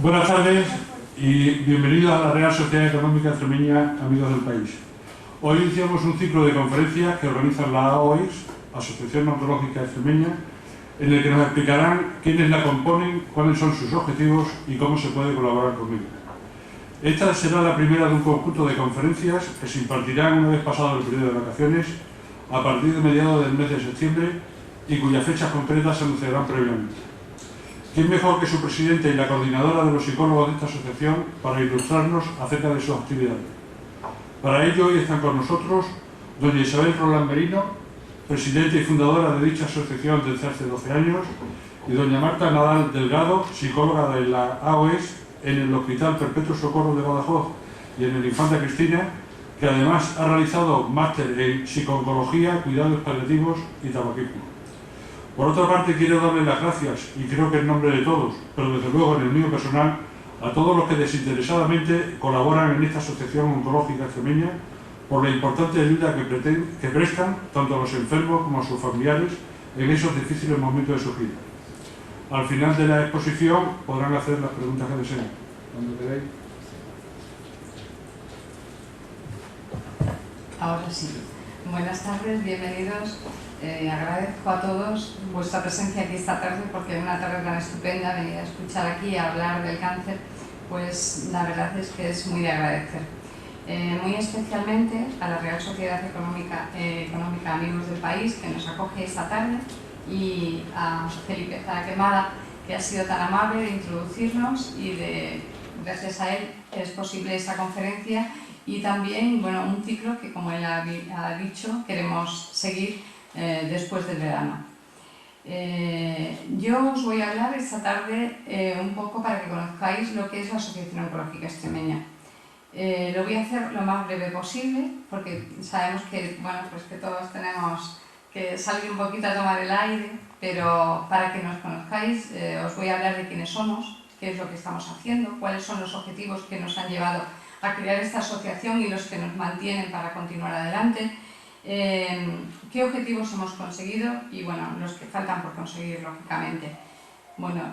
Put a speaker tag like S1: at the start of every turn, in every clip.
S1: Buenas tardes y bienvenidos a la Real Sociedad Económica Extremeña, amigos del país. Hoy iniciamos un ciclo de conferencias que organiza la AOEX, Asociación Oncológica Extremeña, en el que nos explicarán quiénes la componen, cuáles son sus objetivos y cómo se puede colaborar con ella. Esta será la primera de un conjunto de conferencias que se impartirán una vez pasado el periodo de vacaciones, a partir de mediados del mes de septiembre, y cuyas fechas concretas se anunciarán previamente. ¿Quién mejor que su presidente y la coordinadora de los psicólogos de esta asociación para ilustrarnos acerca de sus actividades? Para ello hoy están con nosotros doña Isabel Roland Merino, presidenta y fundadora de dicha asociación desde hace 12 años, y doña Marta Nadal Delgado, psicóloga de la AOEX en el Hospital Perpetuo Socorro de Badajoz y en el Infanta Cristina, que además ha realizado máster en psico-oncología, cuidados paliativos y tabaquismo. Por otra parte, quiero darle las gracias, y creo que en nombre de todos, pero desde luego en el mío personal, a todos los que desinteresadamente colaboran en esta Asociación Oncológica Extremeña por la importante ayuda que prestan tanto a los enfermos como a sus familiares en esos difíciles momentos de su vida. Al final de la exposición podrán hacer las preguntas que deseen. Cuando queráis.
S2: Ahora sí. Buenas tardes, bienvenidos. Agradezco a todos vuestra presencia aquí esta tarde, porque una tarde tan estupenda, venir a escuchar aquí y hablar del cáncer, pues la verdad es que es muy de agradecer. Muy especialmente a la Real Sociedad Económica Amigos del País, que nos acoge esta tarde, y a Felipe Zaraquemada, que ha sido tan amable de introducirnos y gracias a él es posible esta conferencia y también un ciclo que, como él ha dicho, queremos seguir después del verano. Yo os voy a hablar esta tarde un poco para que conozcáis lo que es la Asociación Oncológica Extremeña. Lo voy a hacer lo más breve posible, porque sabemos que, que todos tenemos que salir un poquito a tomar el aire, pero para que nos conozcáis os voy a hablar de quiénes somos, qué es lo que estamos haciendo, cuáles son los objetivos que nos han llevado a crear esta asociación y los que nos mantienen para continuar adelante, qué objetivos hemos conseguido y los que faltan por conseguir, lógicamente.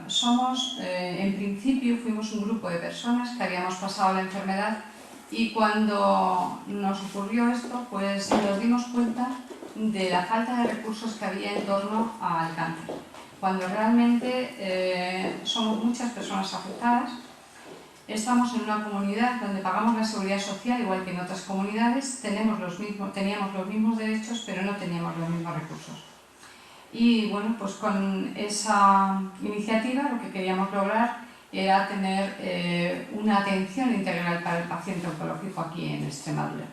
S2: Somos, en principio, fuimos un grupo de personas que habíamos pasado la enfermedad y cuando nos ocurrió esto, pues nos dimos cuenta de la falta de recursos que había en torno al cáncer. Cuando realmente somos muchas personas afectadas, estamos en una comunidad donde pagamos la seguridad social igual que en otras comunidades, teníamos los mismos derechos, pero no teníamos los mismos recursos. Y pues con esa iniciativa lo que queríamos lograr era tener una atención integral para el paciente oncológico aquí en Extremadura.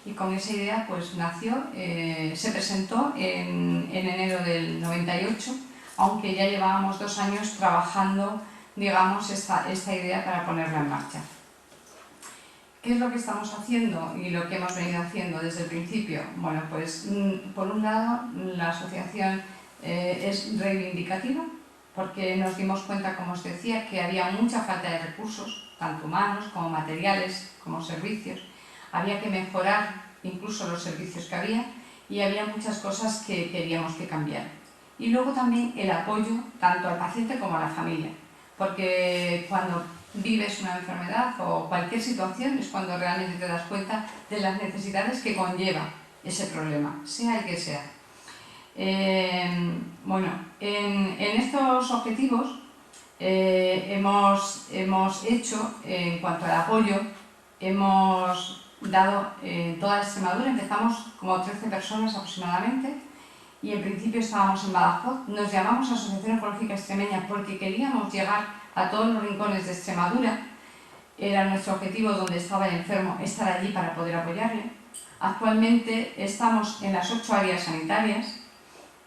S2: Y con esa idea pues nació, se presentó en enero del 98, aunque ya llevábamos 2 años trabajando, digamos, esta idea para ponerla en marcha. ¿Qué es lo que estamos haciendo y lo que hemos venido haciendo desde el principio? Por un lado, la asociación es reivindicativa, porque nos dimos cuenta, como os decía, que había mucha falta de recursos, tanto humanos como materiales, como servicios. Había que mejorar incluso los servicios que había y había muchas cosas que queríamos que cambiar. Y luego también el apoyo tanto al paciente como a la familia, porque cuando vives una enfermedad o cualquier situación es cuando realmente te das cuenta de las necesidades que conlleva ese problema, sea el que sea. En estos objetivos hemos hecho, en cuanto al apoyo, hemos dado toda Extremadura, empezamos como 13 personas aproximadamente, y en principio estábamos en Badajoz. Nos llamamos Asociación Oncológica Extremeña porque queríamos llegar a todos los rincones de Extremadura. Era nuestro objetivo, donde estaba el enfermo, estar allí para poder apoyarle. Actualmente estamos en las 8 áreas sanitarias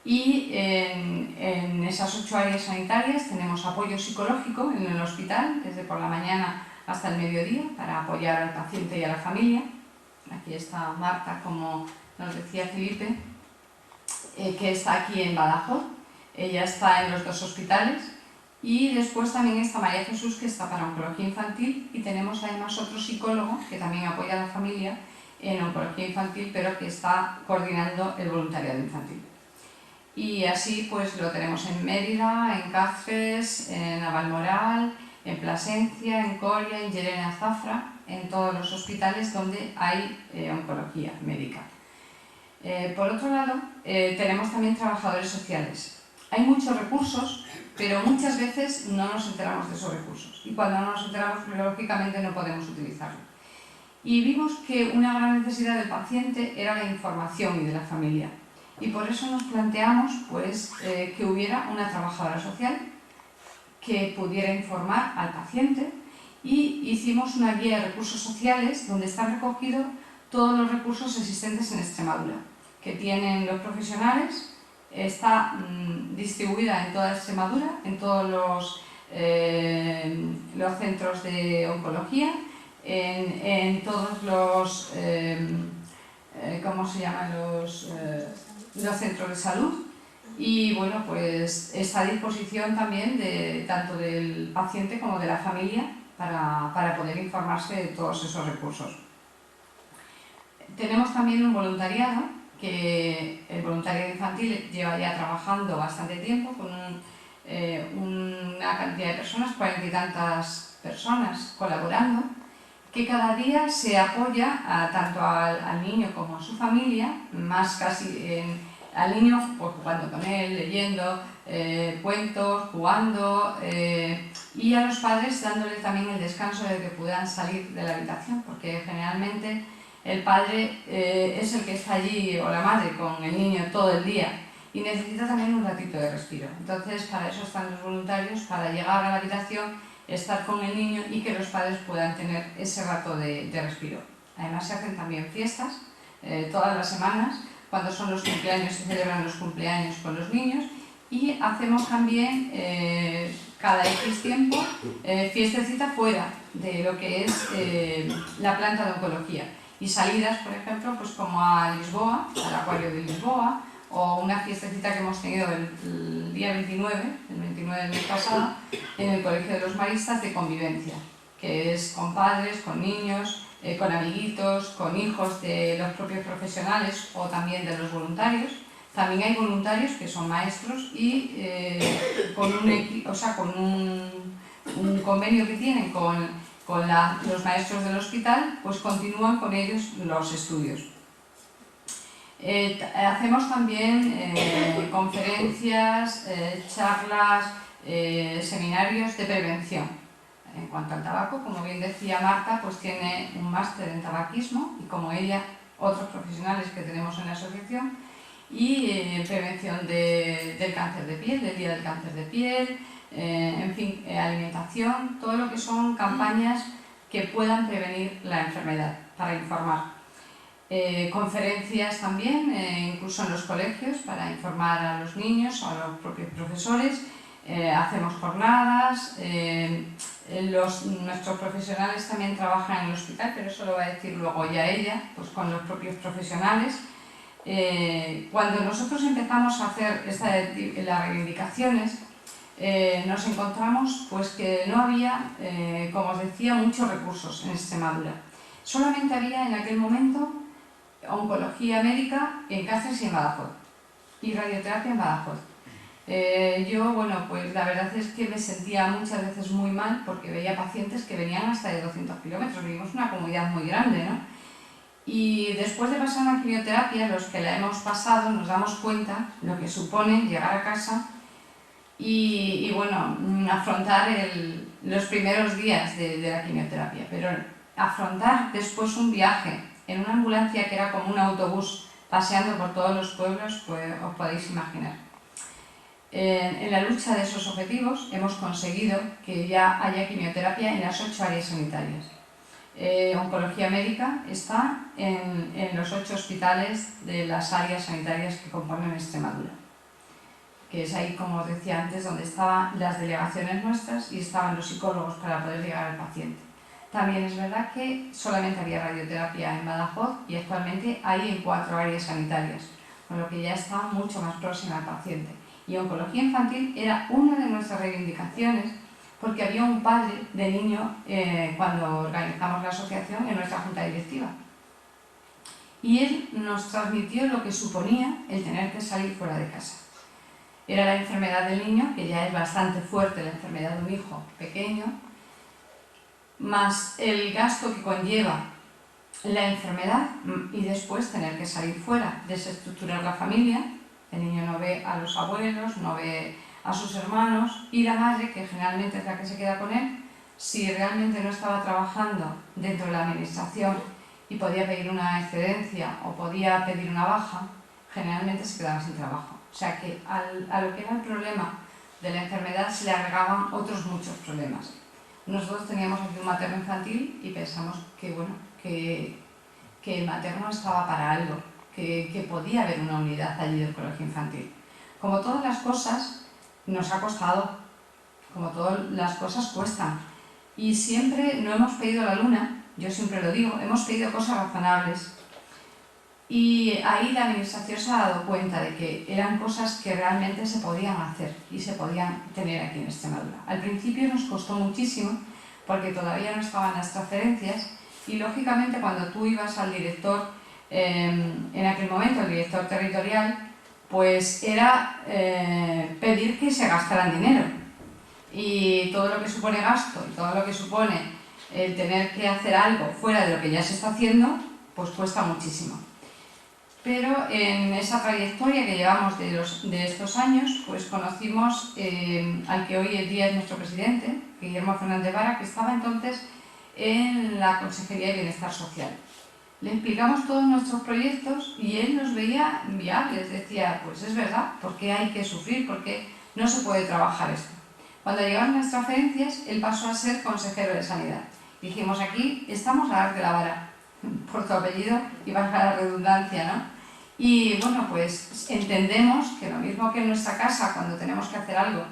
S2: y en esas 8 áreas sanitarias tenemos apoyo psicológico en el hospital, desde por la mañana hasta el mediodía, para apoyar al paciente y a la familia. Aquí está Marta, como nos decía Felipe, que está aquí en Badajoz. Ella está en los 2 hospitales. Y después también está María Jesús, que está para oncología infantil, y tenemos además otro psicólogo que también apoya a la familia en oncología infantil, pero que está coordinando el voluntariado infantil. Y así pues lo tenemos en Mérida, en Cáceres, en Navalmoral, en Plasencia, en Coria, en Llerena, Zafra, en todos los hospitales donde hay oncología médica. Por otro lado, tenemos también trabajadores sociales. Hay muchos recursos, pero muchas veces no nos enteramos de esos recursos. Y cuando no nos enteramos, lógicamente no podemos utilizarlos. Y vimos que una gran necesidad del paciente era la información y de la familia. Y por eso nos planteamos que hubiera una trabajadora social que pudiera informar al paciente, y hicimos una guía de recursos sociales donde están recogidos todos los recursos existentes en Extremadura, que tienen los profesionales. Está distribuida en toda Extremadura, en todos los centros de oncología, en todos los, ¿cómo se llaman? Los centros de salud. Y bueno, pues está a disposición también tanto del paciente como de la familia para poder informarse de todos esos recursos. Tenemos también un voluntariado, que el voluntariado infantil lleva ya trabajando bastante tiempo con una cantidad de personas, 40 y tantas personas colaborando, que cada día se apoya tanto al niño como a su familia, más casi al niño pues, jugando con él, leyendo cuentos, jugando, y a los padres dándole también el descanso de que puedan salir de la habitación, porque generalmente el padre es el que está allí, o la madre, con el niño todo el día, y necesita también un ratito de respiro. Entonces, para eso están los voluntarios, para llegar a la habitación, estar con el niño y que los padres puedan tener ese rato de respiro. Además, se hacen también fiestas todas las semanas, cuando son los cumpleaños, se celebran los cumpleaños con los niños, y hacemos también cada X tiempo fiestecita fuera de lo que es la planta de oncología. Y salidas, por ejemplo, pues como a Lisboa, al Acuario de Lisboa, o una fiestecita que hemos tenido el día 29, el 29 del mes pasado, en el Colegio de los Maristas de Convivencia, que es con padres, con niños, con amiguitos, con hijos de los propios profesionales o también de los voluntarios. También hay voluntarios que son maestros y con un convenio que tienen con los maestros del hospital, pues continúan con ellos los estudios. Hacemos también conferencias, charlas, seminarios de prevención. En cuanto al tabaco, como bien decía Marta, pues tiene un máster en tabaquismo, y como ella, otros profesionales que tenemos en la asociación, y prevención del cáncer de piel, del Día del Cáncer de Piel, en fin, alimentación, todo lo que son campañas que puedan prevenir la enfermedad, para informar. Conferencias también, incluso en los colegios, para informar a los niños o a los propios profesores. Hacemos jornadas, nuestros profesionales también trabajan en el hospital, pero eso lo va a decir luego ya ella, pues con los propios profesionales. Cuando nosotros empezamos a hacer las reivindicaciones, nos encontramos pues que no había, como os decía, muchos recursos en Extremadura. Solamente había en aquel momento oncología médica en Cáceres y en Badajoz, y radioterapia en Badajoz. Yo, bueno, pues la verdad es que me sentía muchas veces muy mal, porque veía pacientes que venían hasta de 200 kilómetros. Vivimos una comunidad muy grande, ¿no? Y después de pasar una quimioterapia, los que la hemos pasado nos damos cuenta lo que supone llegar a casa y bueno, afrontar los primeros días de la quimioterapia, pero afrontar después un viaje en una ambulancia que era como un autobús paseando por todos los pueblos, pues os podéis imaginar. En la lucha de esos objetivos hemos conseguido que ya haya quimioterapia en las 8 áreas sanitarias. Oncología médica está en los 8 hospitales de las áreas sanitarias que componen Extremadura, que es ahí, como os decía antes, donde estaban las delegaciones nuestras y estaban los psicólogos para poder llegar al paciente. También es verdad que solamente había radioterapia en Badajoz, y actualmente hay en 4 áreas sanitarias, con lo que ya está mucho más próxima al paciente. Y oncología infantil era una de nuestras reivindicaciones, porque había un padre de niño cuando organizamos la asociación en nuestra junta directiva. Y él nos transmitió lo que suponía el tener que salir fuera de casa. Era la enfermedad del niño, que ya es bastante fuerte, la enfermedad de un hijo pequeño, más el gasto que conlleva la enfermedad y después tener que salir fuera, desestructurar la familia, el niño no ve a los abuelos, no ve a sus hermanos, y la madre, que generalmente es la que se queda con él, si realmente no estaba trabajando dentro de la administración y podía pedir una excedencia o podía pedir una baja, generalmente se quedaba sin trabajo. O sea que a lo que era el problema de la enfermedad se le agregaban otros muchos problemas. Nosotros teníamos aquí un materno infantil y pensamos que, bueno, que el materno estaba para algo, que podía haber una unidad allí de oncología infantil. Como todas las cosas, nos ha costado, como todas las cosas cuestan. Y siempre no hemos pedido la luna, yo siempre lo digo, hemos pedido cosas razonables. Y ahí la administración se ha dado cuenta de que eran cosas que realmente se podían hacer y se podían tener aquí en Extremadura. Al principio nos costó muchísimo porque todavía no estaban las transferencias y lógicamente cuando tú ibas al director, en aquel momento el director territorial, pues era pedir que se gastaran dinero. Y todo lo que supone gasto y todo lo que supone el tener que hacer algo fuera de lo que ya se está haciendo, pues cuesta muchísimo. Pero en esa trayectoria que llevamos de estos años, pues conocimos al que hoy en día es nuestro presidente, Guillermo Fernández Vara, que estaba entonces en la Consejería de Bienestar Social. Le explicamos todos nuestros proyectos y él nos veía viables, decía, pues es verdad, ¿por qué hay que sufrir? ¿Por qué no se puede trabajar esto? Cuando llegaron las transferencias, él pasó a ser consejero de Sanidad. Dijimos, aquí estamos a dar de la vara, por tu apellido y valga la redundancia, ¿no? Y bueno, pues entendemos que lo mismo que en nuestra casa, cuando tenemos que hacer algo,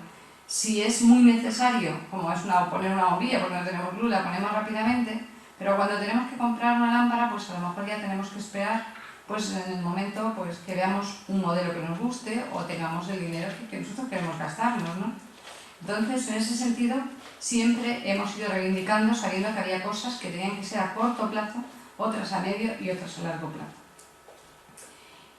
S2: si es muy necesario, como es poner una bombilla porque no tenemos luz, la ponemos rápidamente, pero cuando tenemos que comprar una lámpara, pues a lo mejor ya tenemos que esperar pues en el momento pues, que veamos un modelo que nos guste o tengamos el dinero que nosotros queremos gastarnos, ¿no? Entonces, en ese sentido, siempre hemos ido reivindicando, sabiendo que había cosas que tenían que ser a corto plazo, otras a medio y otras a largo plazo.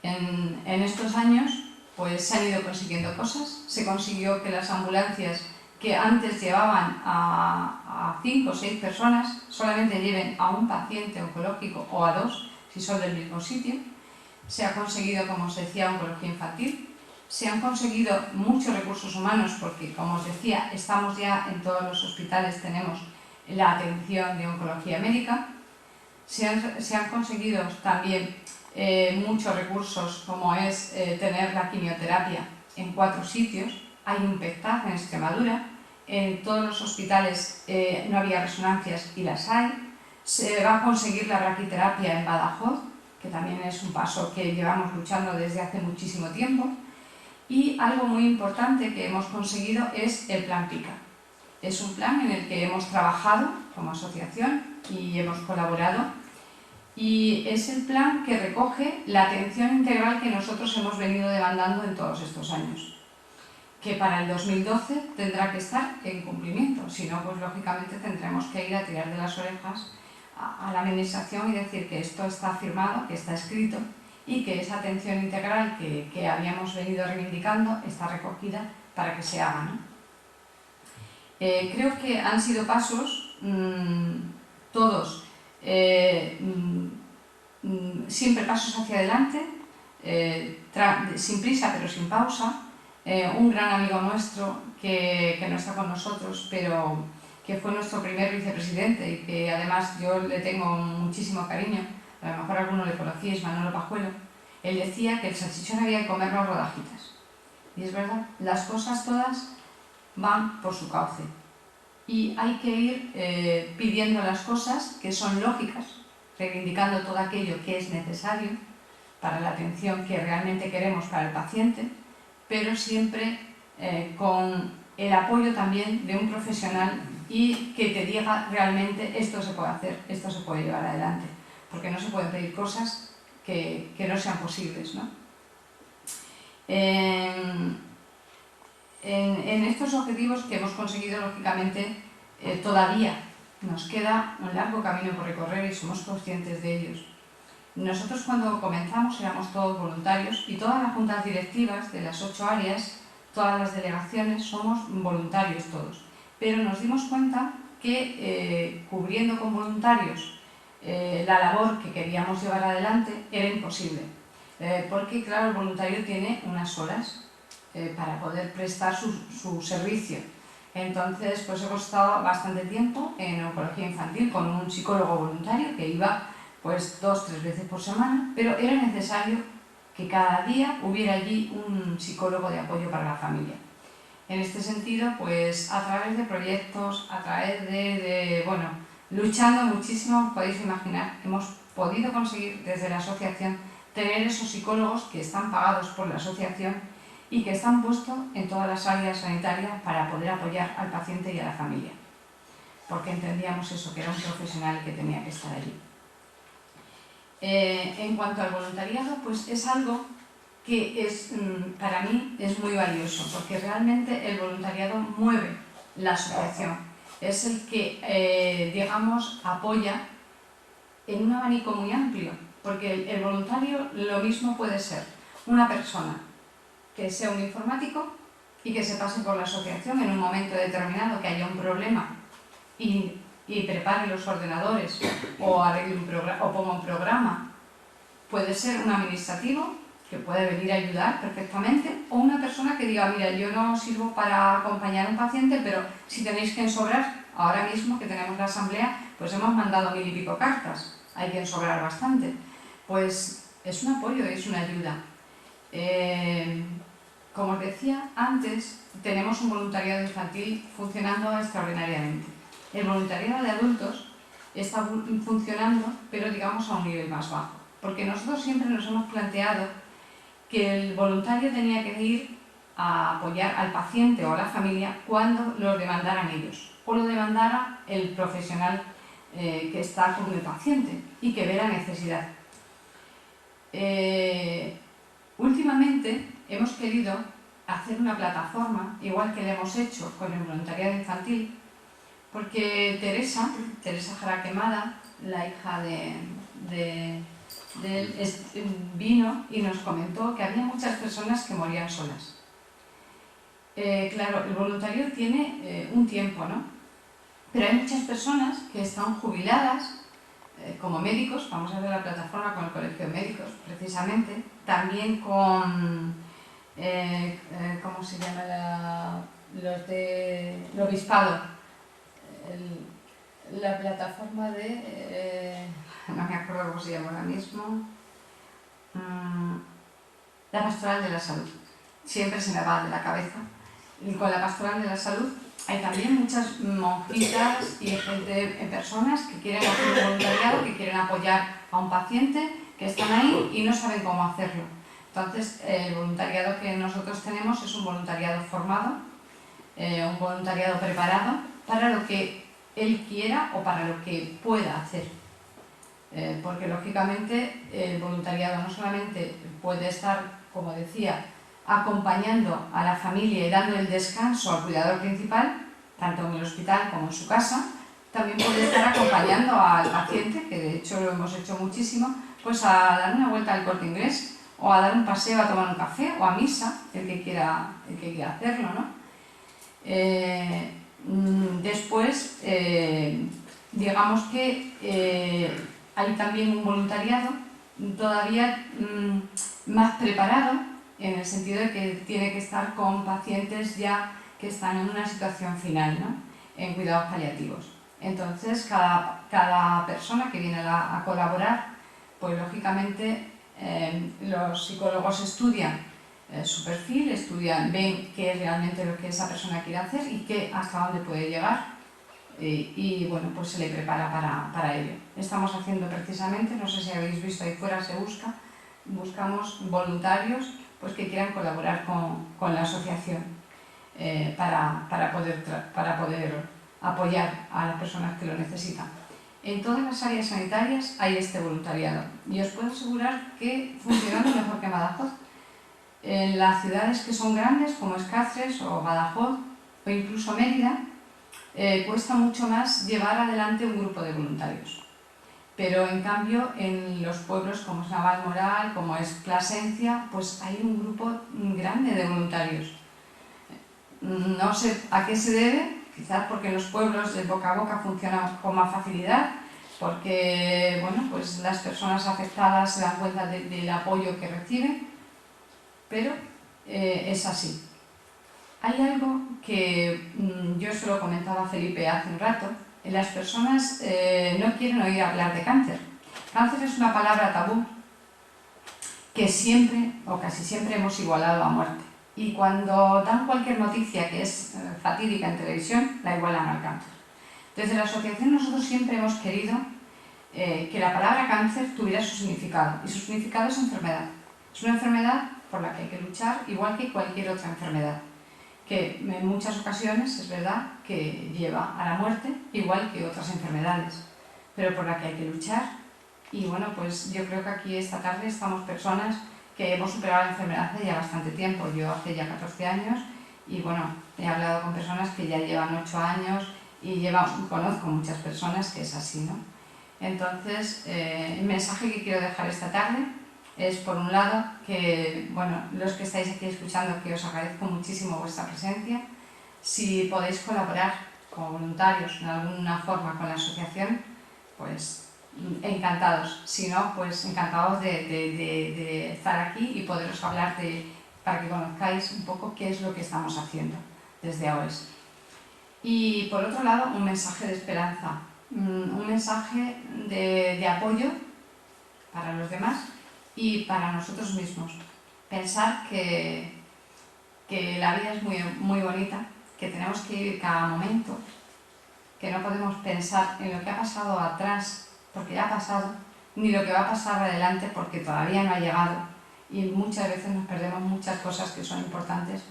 S2: En estos años pues se han ido consiguiendo cosas. Se consiguió que las ambulancias que antes llevaban a 5 o 6 personas solamente lleven a un paciente oncológico o a 2 si son del mismo sitio. Se ha conseguido, como os decía, oncología infantil. Se han conseguido muchos recursos humanos porque, como os decía, estamos ya en todos los hospitales, tenemos la atención de oncología médica. Se han conseguido también muchos recursos, como es tener la quimioterapia en 4 sitios. Hay un PET-TAC en Extremadura. En todos los hospitales no había resonancias y las hay. Se va a conseguir la braquiterapia en Badajoz, que también es un paso que llevamos luchando desde hace muchísimo tiempo. Y algo muy importante que hemos conseguido es el Plan PICA. Es un plan en el que hemos trabajado como asociación y hemos colaborado. Y es el plan que recoge la atención integral que nosotros hemos venido demandando en todos estos años. Que para el 2012 tendrá que estar en cumplimiento. Si no, pues lógicamente tendremos que ir a tirar de las orejas a la administración y decir que esto está firmado, que está escrito, y que esa atención integral que habíamos venido reivindicando está recogida para que se haga, ¿no? Creo que han sido pasos, todos, siempre pasos hacia adelante, sin prisa pero sin pausa. Un gran amigo nuestro que no está con nosotros, pero que fue nuestro primer vicepresidente y que además yo le tengo muchísimo cariño, a lo mejor alguno le conocíais, Manolo Pajuelo. Él decía que el salchichón había que comerlo rodajitas. Y es verdad, las cosas todas van por su cauce. Y hay que ir pidiendo las cosas que son lógicas, reivindicando todo aquello que es necesario para la atención que realmente queremos para el paciente, pero siempre con el apoyo también de un profesional y que te diga realmente esto se puede hacer, esto se puede llevar adelante, porque no se pueden pedir cosas que no sean posibles, ¿no? En estos objetivos que hemos conseguido, lógicamente, todavía nos queda un largo camino por recorrer y somos conscientes de ellos. Nosotros cuando comenzamos éramos todos voluntarios y todas las juntas directivas de las 8 áreas, todas las delegaciones, somos voluntarios todos. Pero nos dimos cuenta que cubriendo con voluntarios la labor que queríamos llevar adelante era imposible, porque claro, el voluntario tiene unas horas para poder prestar su servicio. Entonces, pues hemos estado bastante tiempo en oncología infantil con un psicólogo voluntario que iba pues 2 o 3 veces por semana, pero era necesario que cada día hubiera allí un psicólogo de apoyo para la familia. En este sentido, pues a través de proyectos, a través bueno, luchando muchísimo, podéis imaginar, hemos podido conseguir desde la asociación tener esos psicólogos que están pagados por la asociación y que están puestos en todas las áreas sanitarias para poder apoyar al paciente y a la familia, porque entendíamos eso, que era un profesional que tenía que estar allí. En cuanto al voluntariado, pues es algo que para mí es muy valioso, porque realmente el voluntariado mueve la asociación, es el que, digamos, apoya en un abanico muy amplio, porque el voluntario lo mismo puede ser una persona que sea un informático y que se pase por la asociación en un momento determinado, que haya un problema y prepare los ordenadores o arregle o ponga un programa. Puede ser un administrativo que puede venir a ayudar perfectamente, o una persona que diga, mira, yo no sirvo para acompañar a un paciente, pero si tenéis que ensobrar, ahora mismo que tenemos la asamblea, pues hemos mandado 1000 y pico cartas, hay que ensobrar bastante. Pues es un apoyo, es una ayuda. Como os decía antes, tenemos un voluntariado infantil funcionando extraordinariamente. El voluntariado de adultos está funcionando, pero digamos a un nivel más bajo, porque nosotros siempre nos hemos planteado que el voluntario tenía que ir a apoyar al paciente o a la familia cuando lo demandaran ellos, o lo demandara el profesional que está con el paciente y que ve la necesidad. Últimamente hemos querido hacer una plataforma, igual que lo hemos hecho con el voluntariado infantil, porque Teresa Jaraquemada, la hija de él, vino y nos comentó que había muchas personas que morían solas. Claro, el voluntario tiene un tiempo, ¿no? Pero hay muchas personas que están jubiladas como médicos, vamos a ver la plataforma con el Colegio de Médicos, precisamente, también con, ¿cómo se llama? Los del Obispado, la plataforma de, no me acuerdo cómo se llama ahora mismo, la Pastoral de la Salud, siempre se me va de la cabeza, y con la Pastoral de la Salud hay también muchas monjitas y gente, personas que quieren hacer un voluntariado, que quieren apoyar a un paciente, que están ahí y no saben cómo hacerlo. Entonces, el voluntariado que nosotros tenemos es un voluntariado formado, un voluntariado preparado para lo que él quiera o para lo que pueda hacer. Porque, lógicamente, el voluntariado no solamente puede estar, como decía, acompañando a la familia y dando el descanso al cuidador principal, tanto en el hospital como en su casa, también puede estar acompañando al paciente, que de hecho lo hemos hecho muchísimo, pues a dar una vuelta al Corte Inglés, o a dar un paseo a tomar un café, o a misa, el que quiera hacerlo, ¿no? Después, digamos que hay también un voluntariado todavía más preparado, en el sentido de que tiene que estar con pacientes ya que están en una situación final, ¿no? En cuidados paliativos. Entonces, cada persona que viene a colaborar, pues lógicamente los psicólogos estudian su perfil, ven qué es realmente lo que esa persona quiere hacer y hasta dónde puede llegar, y bueno, pues se le prepara para ello. Estamos haciendo precisamente, no sé si habéis visto ahí fuera, buscamos voluntarios pues que quieran colaborar con la asociación para poder apoyar a las personas que lo necesitan. En todas las áreas sanitarias hay este voluntariado y os puedo asegurar que funciona mejor que Badajoz. En las ciudades que son grandes, como es Cáceres o Badajoz o incluso Mérida, cuesta mucho más llevar adelante un grupo de voluntarios. Pero en cambio en los pueblos como es Navalmoral, como es Plasencia, pues hay un grupo grande de voluntarios. No sé a qué se debe, quizás porque en los pueblos el boca a boca funciona con más facilidad, porque bueno, pues las personas afectadas se dan cuenta del apoyo que reciben, pero es así. Hay algo que yo se lo comentaba a Felipe hace un rato: las personas no quieren oír hablar de cáncer. Cáncer es una palabra tabú que siempre o casi siempre hemos igualado a muerte. Y cuando dan cualquier noticia que es fatídica en televisión, la igualan al cáncer. Desde la asociación nosotros siempre hemos querido que la palabra cáncer tuviera su significado, y su significado es enfermedad. Es una enfermedad por la que hay que luchar, igual que cualquier otra enfermedad, que en muchas ocasiones es verdad que lleva a la muerte, igual que otras enfermedades, pero por la que hay que luchar. Y bueno, pues yo creo que aquí esta tarde estamos personas que hemos superado la enfermedad hace ya bastante tiempo. Yo hace ya 14 años y bueno, he hablado con personas que ya llevan 8 años y conozco muchas personas que es así, ¿no? Entonces, el mensaje que quiero dejar esta tarde es, por un lado, que bueno, los que estáis aquí escuchando, que os agradezco muchísimo vuestra presencia. Si podéis colaborar como voluntarios en alguna forma con la asociación, pues encantados. Si no, pues encantados de estar aquí y poderos hablar para que conozcáis un poco qué es lo que estamos haciendo desde AOES. Y por otro lado, un mensaje de esperanza, un mensaje de apoyo para los demás y para nosotros mismos. Pensar que la vida es muy, muy bonita, que tenemos que vivir cada momento, que no podemos pensar en lo que ha pasado atrás, porque ya ha pasado, ni lo que va a pasar adelante, porque todavía no ha llegado, y muchas veces nos perdemos muchas cosas que son importantes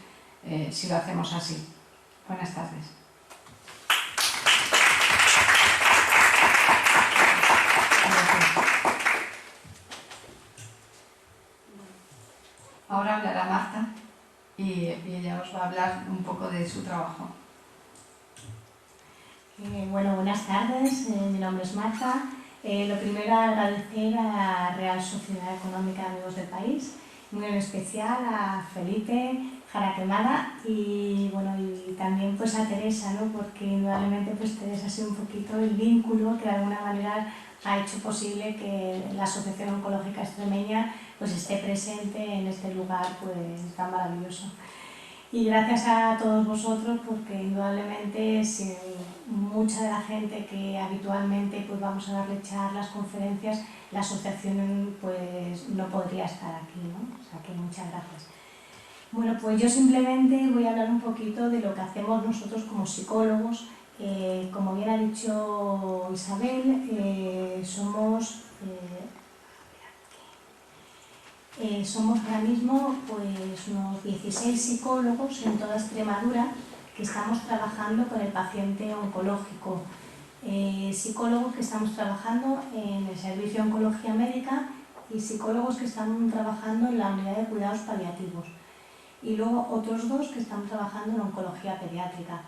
S2: si lo hacemos así. Buenas tardes. Ahora hablará Marta y ella os va a hablar un poco de su trabajo.
S3: Bueno, buenas tardes, mi nombre es Marta. Lo primero, agradecer a la Real Sociedad Económica de Amigos del País, muy en especial a Felipe Jaraquemada y, bueno, y también pues a Teresa, ¿no? Porque indudablemente pues Teresa ha sido un poquito el vínculo que de alguna manera ha hecho posible que la Asociación Oncológica Extremeña pues esté presente en este lugar pues tan maravilloso. Y gracias a todos vosotros, porque indudablemente sin mucha de la gente que habitualmente pues vamos a darle charlas, conferencias, la asociación pues no podría estar aquí, ¿no? O sea que muchas gracias. Bueno, pues yo simplemente voy a hablar un poquito de lo que hacemos nosotros como psicólogos. Como bien ha dicho Isabel, somos ahora mismo pues unos 16 psicólogos en toda Extremadura que estamos trabajando con el paciente oncológico. Psicólogos que estamos trabajando en el servicio de oncología médica y psicólogos que están trabajando en la unidad de cuidados paliativos. Y luego otros dos que están trabajando en oncología pediátrica.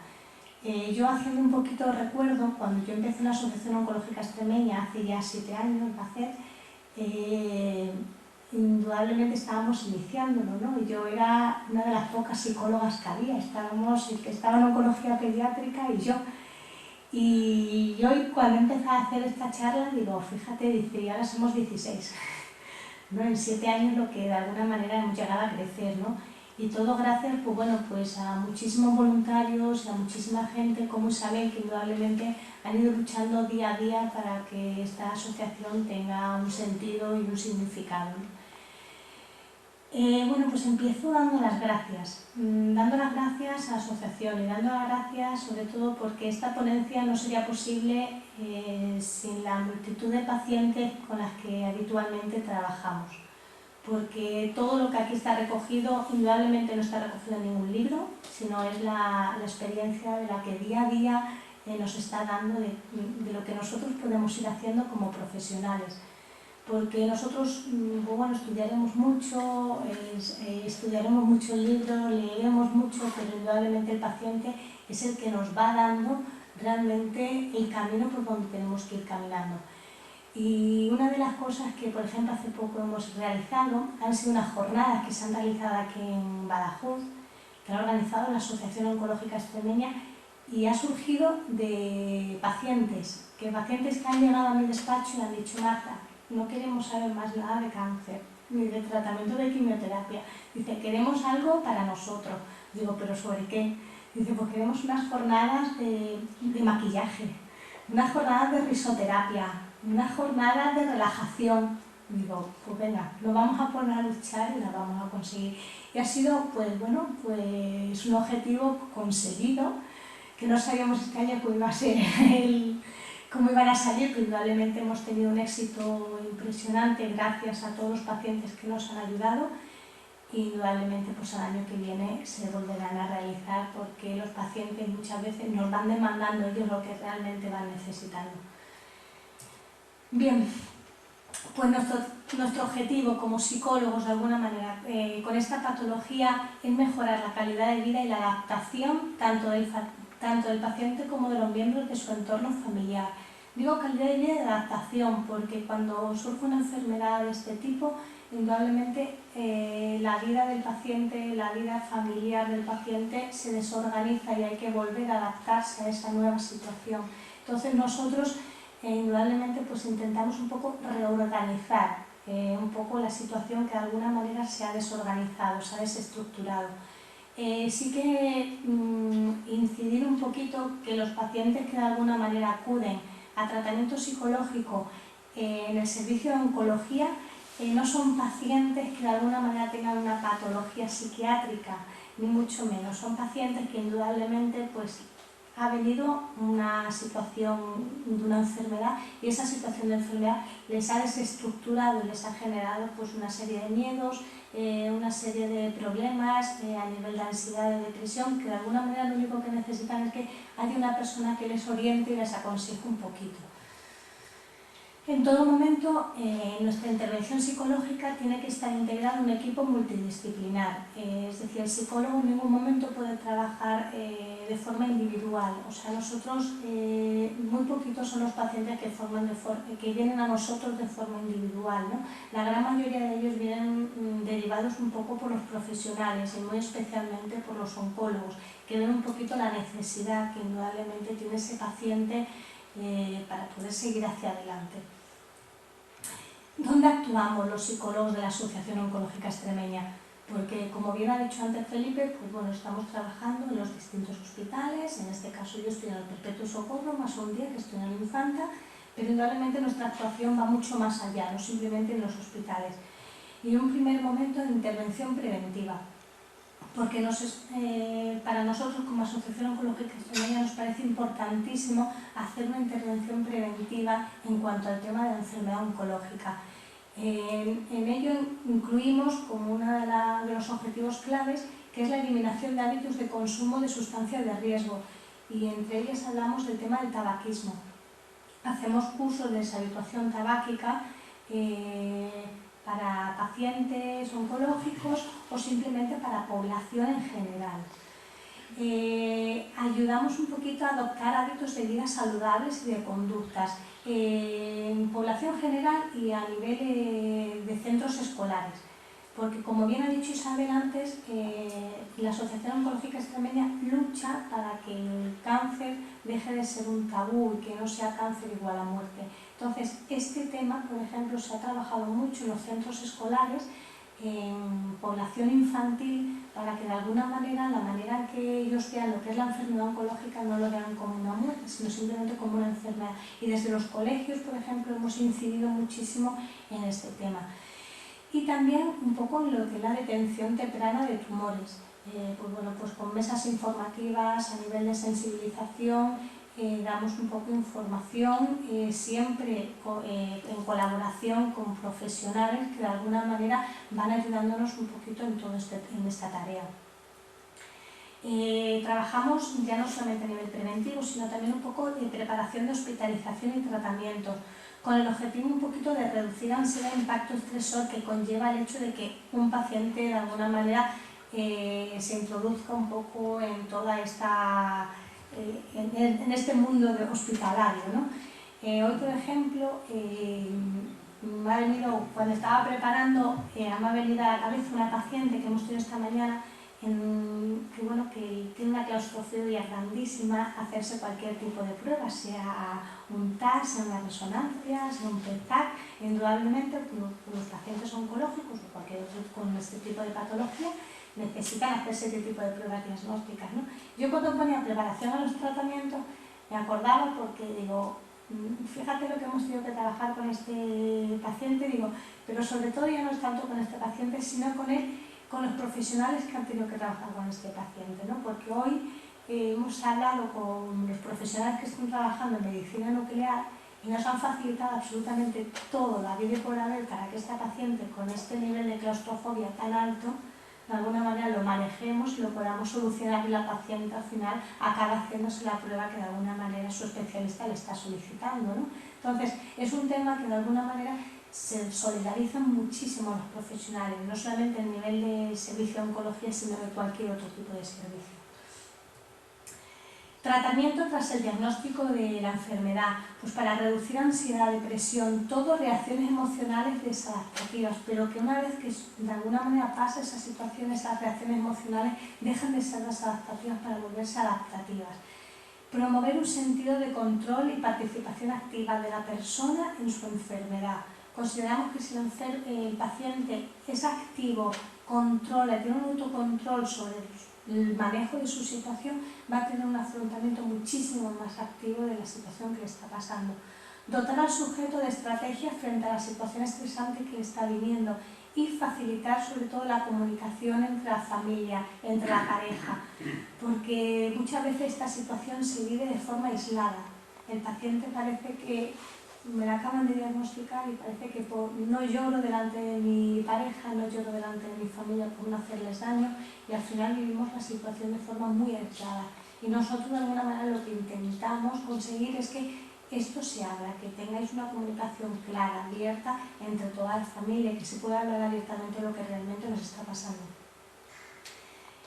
S3: Yo, haciendo un poquito de recuerdo, cuando yo empecé en la Asociación Oncológica Extremeña hace ya 7 años, indudablemente estábamos iniciándolo, ¿no? Y yo era una de las pocas psicólogas que había, que estaba en oncología pediátrica y yo. Y hoy, cuando empecé a hacer esta charla, digo, fíjate, dice, y ahora somos 16, ¿no? En 7 años lo que de alguna manera hemos llegado a crecer, ¿no? Y todo gracias, pues bueno, pues a muchísimos voluntarios, a muchísima gente como Isabel, que indudablemente han ido luchando día a día para que esta asociación tenga un sentido y un significado, ¿no? Bueno, pues empiezo dando las gracias a la asociación y dando las gracias sobre todo porque esta ponencia no sería posible sin la multitud de pacientes con las que habitualmente trabajamos. Porque todo lo que aquí está recogido indudablemente no está recogido en ningún libro, sino es la experiencia de la que día a día nos está dando de lo que nosotros podemos ir haciendo como profesionales. Porque nosotros, bueno, estudiaremos mucho el libro, leeremos mucho, pero indudablemente el paciente es el que nos va dando realmente el camino por donde tenemos que ir caminando. Y una de las cosas que, por ejemplo, hace poco hemos realizado han sido unas jornadas que se han realizado aquí en Badajoz, que ha organizado la Asociación Oncológica Extremeña, y ha surgido de pacientes que han llegado a mi despacho y han dicho: Marta, no queremos saber más nada de cáncer, ni de tratamiento de quimioterapia. Dice, queremos algo para nosotros. Digo, ¿pero sobre qué? Dice, pues queremos unas jornadas de maquillaje, unas jornadas de risoterapia, unas jornadas de relajación. Digo, pues venga, nos vamos a poner a luchar y la vamos a conseguir. Y ha sido, pues bueno, pues un objetivo conseguido, que no sabíamos este año cómo iba a ser cómo iban a salir, pero indudablemente hemos tenido un éxito impresionante gracias a todos los pacientes que nos han ayudado. Y indudablemente pues al año que viene se volverán a realizar, porque los pacientes muchas veces nos van demandando ellos lo que realmente van necesitando. Bien, pues nuestro objetivo como psicólogos, de alguna manera, con esta patología, es mejorar la calidad de vida y la adaptación tanto del paciente como de los miembros de su entorno familiar. Digo calidad de vida y adaptación porque cuando surge una enfermedad de este tipo, indudablemente la vida del paciente, la vida familiar del paciente se desorganiza y hay que volver a adaptarse a esa nueva situación. Entonces nosotros indudablemente pues intentamos un poco reorganizar un poco la situación que de alguna manera se ha desorganizado, se ha desestructurado. Sí que incidir un poquito que los pacientes que de alguna manera acuden a tratamiento psicológico en el servicio de oncología no son pacientes que de alguna manera tengan una patología psiquiátrica, ni mucho menos. Son pacientes que indudablemente pues, ha venido una situación de una enfermedad y esa situación de enfermedad les ha desestructurado y les ha generado pues, una serie de miedos, una serie de problemas a nivel de ansiedad y depresión, que de alguna manera lo único que necesitan es que haya una persona que les oriente y les aconseje un poquito. En todo momento, nuestra intervención psicológica tiene que estar integrada en un equipo multidisciplinar, es decir, el psicólogo en ningún momento puede trabajar de forma individual. O sea, nosotros, muy poquitos son los pacientes que vienen a nosotros de forma individual, ¿no? La gran mayoría de ellos vienen derivados un poco por los profesionales y muy especialmente por los oncólogos, que ven un poquito la necesidad que indudablemente tiene ese paciente para poder seguir hacia adelante. ¿Dónde actuamos los psicólogos de la Asociación Oncológica Extremeña? Porque, como bien ha dicho antes Felipe, pues bueno, estamos trabajando en los distintos hospitales. En este caso yo estoy en el Perpetuo Socorro, más un día que estoy en el Infanta, pero indudablemente nuestra actuación va mucho más allá, no simplemente en los hospitales. Y en un primer momento de intervención preventiva, porque para nosotros como Asociación Oncológica Extremeña nos parece importantísimo hacer una intervención preventiva en cuanto al tema de la enfermedad oncológica. En ello incluimos como uno de los objetivos claves que es la eliminación de hábitos de consumo de sustancias de riesgo, y entre ellas hablamos del tema del tabaquismo. Hacemos cursos de deshabituación tabáquica para pacientes oncológicos o simplemente para población en general. Ayudamos un poquito a adoptar hábitos de vida saludables y de conductas en población general y a nivel de centros escolares. Porque, como bien ha dicho Isabel antes, la Asociación Oncológica Extremeña lucha para que el cáncer deje de ser un tabú y que no sea cáncer igual a muerte. Entonces, este tema, por ejemplo, se ha trabajado mucho en los centros escolares, en población infantil, para que de alguna manera, la manera en que ellos vean lo que es la enfermedad oncológica, no lo vean como una muerte, sino simplemente como una enfermedad. Y desde los colegios, por ejemplo, hemos incidido muchísimo en este tema. Y también un poco en lo que es la detención temprana de tumores. Pues con mesas informativas a nivel de sensibilización, damos un poco de información, siempre en colaboración con profesionales que de alguna manera van ayudándonos un poquito en esta tarea. Trabajamos ya no solamente a nivel preventivo, sino también un poco de preparación de hospitalización y tratamiento, con el objetivo un poquito de reducir la ansiedad e impacto estresor que conlleva el hecho de que un paciente de alguna manera se introduzca un poco en toda esta en este mundo hospitalario, ¿no? Hoy, por ejemplo, me ha venido, cuando estaba preparando, me ha venido a la cabeza una paciente que hemos tenido esta mañana que tiene una clausura claustrofobia grandísima hacerse cualquier tipo de prueba, sea un TAC, sea una resonancia, sea un PET-TAC. Indudablemente los pacientes oncológicos o cualquier otro con este tipo de patología necesitan hacerse este tipo de pruebas diagnósticas, ¿no? Yo cuando ponía preparación a los tratamientos me acordaba porque digo, fíjate lo que hemos tenido que trabajar con este paciente, digo, pero sobre todo ya no es tanto con este paciente, sino con los profesionales que han tenido que trabajar con este paciente, ¿no? Porque hoy hemos hablado con los profesionales que están trabajando en medicina nuclear y nos han facilitado absolutamente todo, la vida y por haber, para que esta paciente con este nivel de claustrofobia tan alto, de alguna manera lo manejemos y lo podamos solucionar y la paciente al final acaba haciéndose la prueba que de alguna manera su especialista le está solicitando, ¿no? Entonces, es un tema que de alguna manera se solidarizan muchísimo los profesionales, no solamente a nivel de servicio de oncología, sino de cualquier otro tipo de servicio. Tratamiento tras el diagnóstico de la enfermedad, pues para reducir ansiedad, depresión, todo reacciones emocionales desadaptativas, pero que una vez que de alguna manera pasa esa situación, esas reacciones emocionales dejan de ser desadaptativas para volverse adaptativas. Promover un sentido de control y participación activa de la persona en su enfermedad. Consideramos que si el paciente es activo, controla, tiene un autocontrol sobre el manejo de su situación, va a tener un afrontamiento muchísimo más activo de la situación que le está pasando. Dotar al sujeto de estrategias frente a la situación estresante que le está viviendo y facilitar sobre todo la comunicación entre la familia, entre la pareja, porque muchas veces esta situación se vive de forma aislada. El paciente parece que me la acaban de diagnosticar y parece que no lloro delante de mi pareja, no lloro delante de mi familia por no hacerles daño y al final vivimos la situación de forma muy aislada. Y nosotros de alguna manera lo que intentamos conseguir es que esto se abra, que tengáis una comunicación clara, abierta entre toda la familia, que se pueda hablar abiertamente de lo que realmente nos está pasando.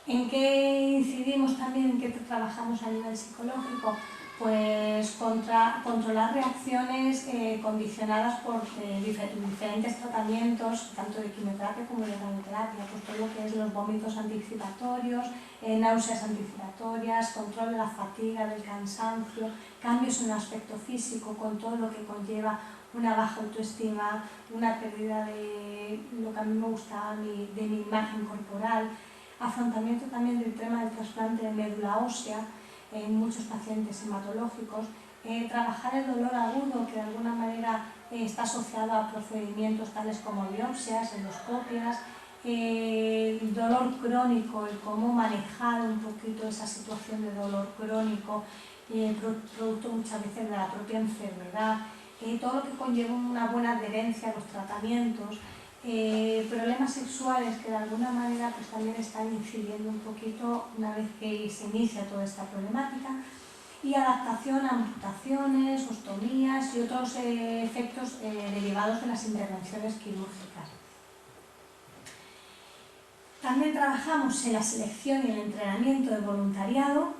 S3: ¿En qué incidimos también, en qué trabajamos a nivel psicológico? Pues controlar reacciones condicionadas por diferentes tratamientos, tanto de quimioterapia como de radioterapia, pues todo lo que es los vómitos anticipatorios, náuseas anticipatorias, control de la fatiga, del cansancio, cambios en el aspecto físico, con todo lo que conlleva una baja autoestima, una pérdida de lo que a mí me gustaba, de mi imagen corporal, afrontamiento también del tema del trasplante de médula ósea, en muchos pacientes hematológicos, trabajar el dolor agudo que de alguna manera está asociado a procedimientos tales como biopsias, endoscopias, el dolor crónico, el cómo manejar un poquito esa situación de dolor crónico, producto muchas veces de la propia enfermedad, todo lo que conlleva una buena adherencia a los tratamientos, problemas sexuales que de alguna manera pues también están incidiendo un poquito una vez que se inicia toda esta problemática, y adaptación a amputaciones, ostomías y otros efectos derivados de las intervenciones quirúrgicas. También trabajamos en la selección y el entrenamiento de voluntariado,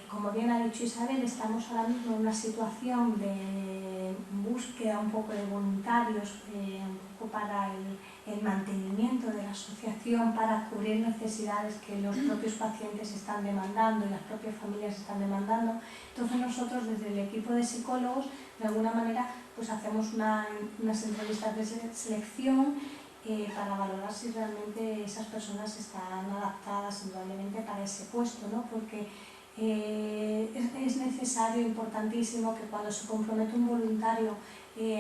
S3: como bien ha dicho Isabel, estamos ahora mismo en una situación de búsqueda un poco de voluntarios, un poco para el mantenimiento de la asociación, para cubrir necesidades que los propios pacientes están demandando y las propias familias están demandando. Entonces nosotros desde el equipo de psicólogos, de alguna manera, pues hacemos unas entrevistas de selección para valorar si realmente esas personas están adaptadas indudablemente para ese puesto, ¿no? Porque es necesario, importantísimo, que cuando se compromete un voluntario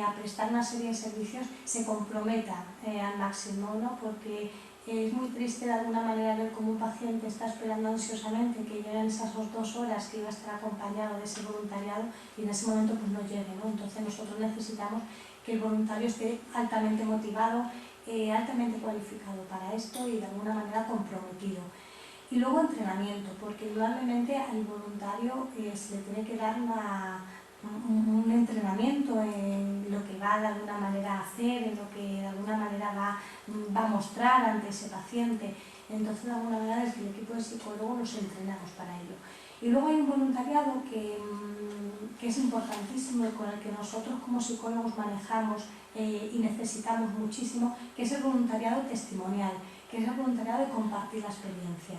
S3: a prestar una serie de servicios, se comprometa al máximo, ¿no? Porque es muy triste de alguna manera ver cómo un paciente está esperando ansiosamente que lleguen esas 2 horas que iba a estar acompañado de ese voluntariado y en ese momento pues no llegue, ¿no? Entonces nosotros necesitamos que el voluntario esté altamente motivado, altamente cualificado para esto y de alguna manera comprometido. Y luego entrenamiento, porque indudablemente al voluntario se le tiene que dar un entrenamiento en lo que va de alguna manera a hacer, en lo que de alguna manera va a mostrar ante ese paciente. Entonces de alguna manera desde el equipo de psicólogos nos entrenamos para ello. Y luego hay un voluntariado que es importantísimo y con el que nosotros como psicólogos manejamos y necesitamos muchísimo, que es el voluntariado testimonial, que es el voluntariado de compartir la experiencia.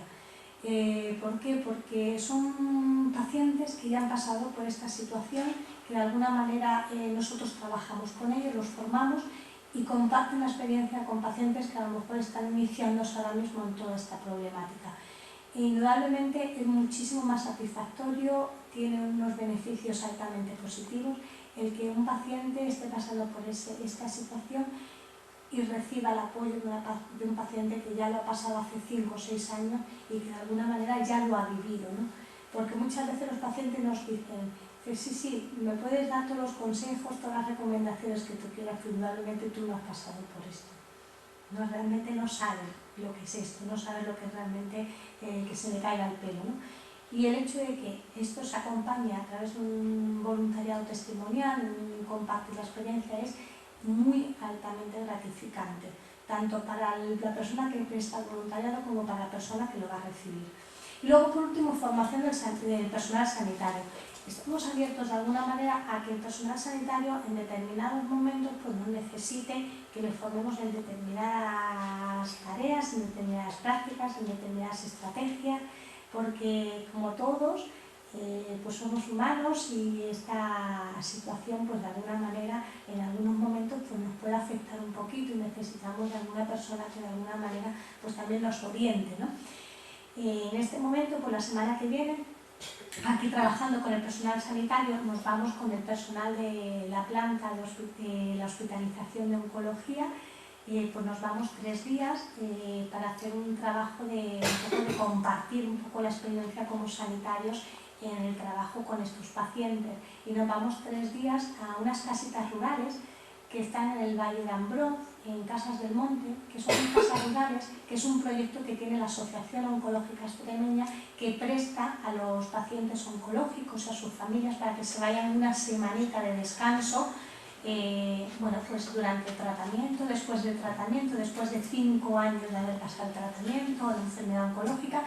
S3: ¿Por qué? Porque son pacientes que ya han pasado por esta situación, que de alguna manera nosotros trabajamos con ellos, los formamos y comparten la experiencia con pacientes que a lo mejor están iniciándose ahora mismo en toda esta problemática. Indudablemente es muchísimo más satisfactorio, tiene unos beneficios altamente positivos el que un paciente esté pasando por esta situación y reciba el apoyo de un paciente que ya lo ha pasado hace 5 o 6 años y que de alguna manera ya lo ha vivido, ¿no? Porque muchas veces los pacientes nos dicen, sí, me puedes dar todos los consejos, todas las recomendaciones que tú quieras, pero indudablemente tú no has pasado por esto. No, realmente no sabes lo que es esto, no sabes lo que es realmente que se le caiga el pelo, ¿no? Y el hecho de que esto se acompañe a través de un voluntariado testimonial, un compartir la experiencia, es muy altamente gratificante, tanto para la persona que presta el voluntariado como para la persona que lo va a recibir. Y luego, por último, formación del personal sanitario. Estamos abiertos de alguna manera a que el personal sanitario en determinados momentos pues, no necesite que le formemos en determinadas tareas, en determinadas prácticas, en determinadas estrategias, porque como todos pues somos humanos y esta situación pues de alguna manera en algunos momentos pues nos puede afectar un poquito y necesitamos de alguna persona que de alguna manera pues también nos oriente, ¿no? En este momento, pues la semana que viene, aquí trabajando con el personal sanitario, nos vamos con el personal de la planta de la hospitalización de oncología. Pues nos vamos 3 días para hacer un trabajo de compartir un poco la experiencia como sanitarios en el trabajo con estos pacientes. Y nos vamos 3 días a unas casitas rurales que están en el Valle de Ambrós, en Casas del Monte, que son casas rurales, que es un proyecto que tiene la Asociación Oncológica Extremeña, que presta a los pacientes oncológicos, a sus familias, para que se vayan una semanita de descanso, bueno, pues durante el tratamiento, después de 5 años de haber pasado el tratamiento, la enfermedad oncológica,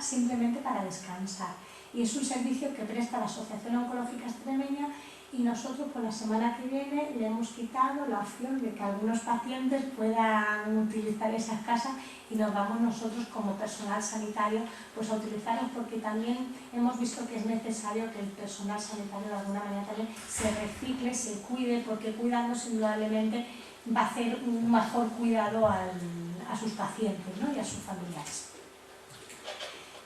S3: simplemente para descansar. Y es un servicio que presta la Asociación Oncológica Extremeña y nosotros por la semana que viene le hemos quitado la opción de que algunos pacientes puedan utilizar esas casas y nos vamos nosotros como personal sanitario pues a utilizarlos, porque también hemos visto que es necesario que el personal sanitario de alguna manera también se recicle, se cuide, porque cuidándose indudablemente va a hacer un mejor cuidado a sus pacientes, ¿no? Y a sus familiares.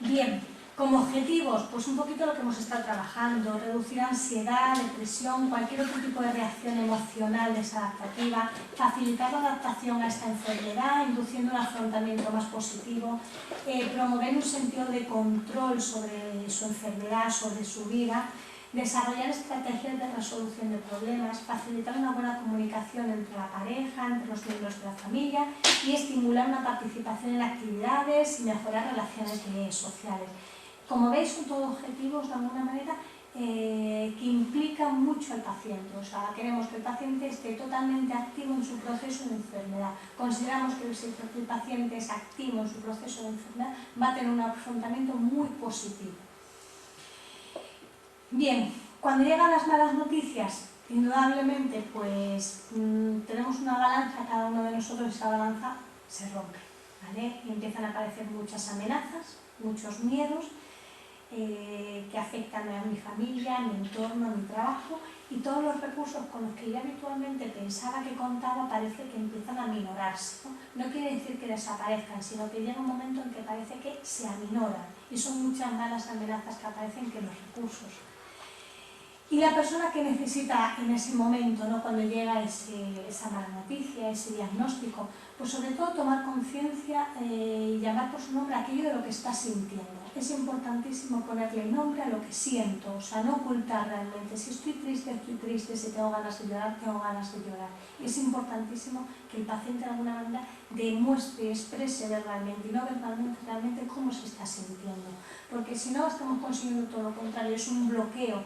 S3: Bien. Como objetivos, pues un poquito lo que hemos estado trabajando, reducir ansiedad, depresión, cualquier otro tipo de reacción emocional desadaptativa, facilitar la adaptación a esta enfermedad, induciendo un afrontamiento más positivo, promover un sentido de control sobre su enfermedad, sobre su vida, desarrollar estrategias de resolución de problemas, facilitar una buena comunicación entre la pareja, entre los miembros de la familia y estimular una participación en actividades y mejorar relaciones sociales. Como veis, son todos objetivos de alguna manera que implican mucho al paciente. O sea, queremos que el paciente esté totalmente activo en su proceso de enfermedad. Consideramos que si el paciente es activo en su proceso de enfermedad, va a tener un afrontamiento muy positivo. Bien, cuando llegan las malas noticias, indudablemente pues tenemos una balanza, cada uno de nosotros esa balanza se rompe, ¿vale? Y empiezan a aparecer muchas amenazas, muchos miedos, que afectan a mi familia, a mi entorno, a mi trabajo, y todos los recursos con los que yo habitualmente pensaba que contaba parece que empiezan a minorarse, ¿no? No quiere decir que desaparezcan, sino que llega un momento en que parece que se aminoran, y son muchas malas amenazas que aparecen que los recursos. Y la persona que necesita en ese momento, ¿no? Cuando llega esa mala noticia, ese diagnóstico, pues sobre todo tomar conciencia y llamar por su nombre aquello de lo que está sintiendo. Es importantísimo ponerle nombre a lo que siento, o sea, no ocultar realmente. Si estoy triste, si tengo ganas de llorar, tengo ganas de llorar. Es importantísimo que el paciente de alguna manera demuestre, exprese verbalmente y no verbalmente realmente cómo se está sintiendo. Porque si no, estamos consiguiendo todo lo contrario, es un bloqueo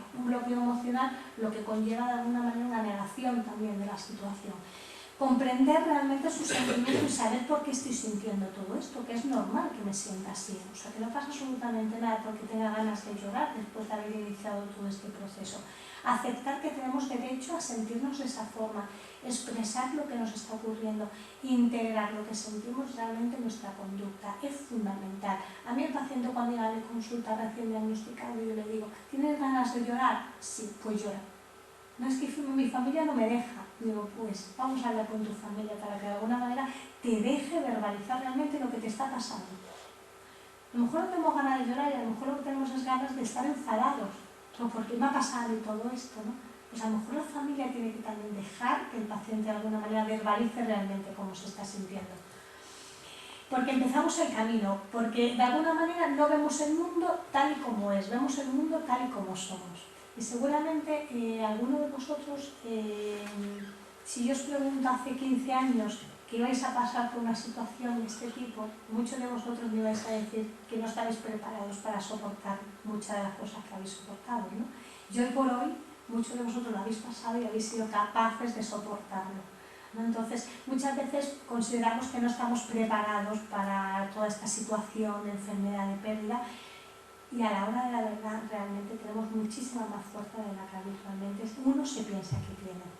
S3: emocional, lo que conlleva de alguna manera una negación también de la situación. comprender realmente sus sentimientos y saber por qué estoy sintiendo todo esto, que es normal que me sienta así, o sea, que no pasa absolutamente nada porque tenga ganas de llorar después de haber iniciado todo este proceso. Aceptar que tenemos derecho a sentirnos de esa forma, expresar lo que nos está ocurriendo, integrar lo que sentimos realmente en nuestra conducta, es fundamental. A mí el paciente cuando llega a mi consulta recién diagnosticado, yo le digo, ¿tienes ganas de llorar? Sí, pues llora. No es que mi familia no me deja. Digo, pues vamos a hablar con tu familia para que de alguna manera te deje verbalizar realmente lo que te está pasando. A lo mejor no tenemos ganas de llorar y a lo mejor lo que tenemos es ganas de estar enfadados. ¿O por qué me ha pasado y todo esto, no? Pues a lo mejor la familia tiene que también dejar que el paciente de alguna manera verbalice realmente cómo se está sintiendo. Porque empezamos el camino, porque de alguna manera no vemos el mundo tal y como es, vemos el mundo tal y como somos. Y seguramente alguno de vosotros, si yo os pregunto hace 15 años que ibais a pasar por una situación de este tipo, muchos de vosotros me vais a decir que no estáis preparados para soportar muchas de las cosas que habéis soportado, ¿no? Y hoy por hoy, muchos de vosotros lo habéis pasado y habéis sido capaces de soportarlo, ¿no? Entonces, muchas veces consideramos que no estamos preparados para toda esta situación de enfermedad, de pérdida, y a la hora de la verdad realmente tenemos muchísima más fuerza de la que habitualmente uno se piensa que tiene.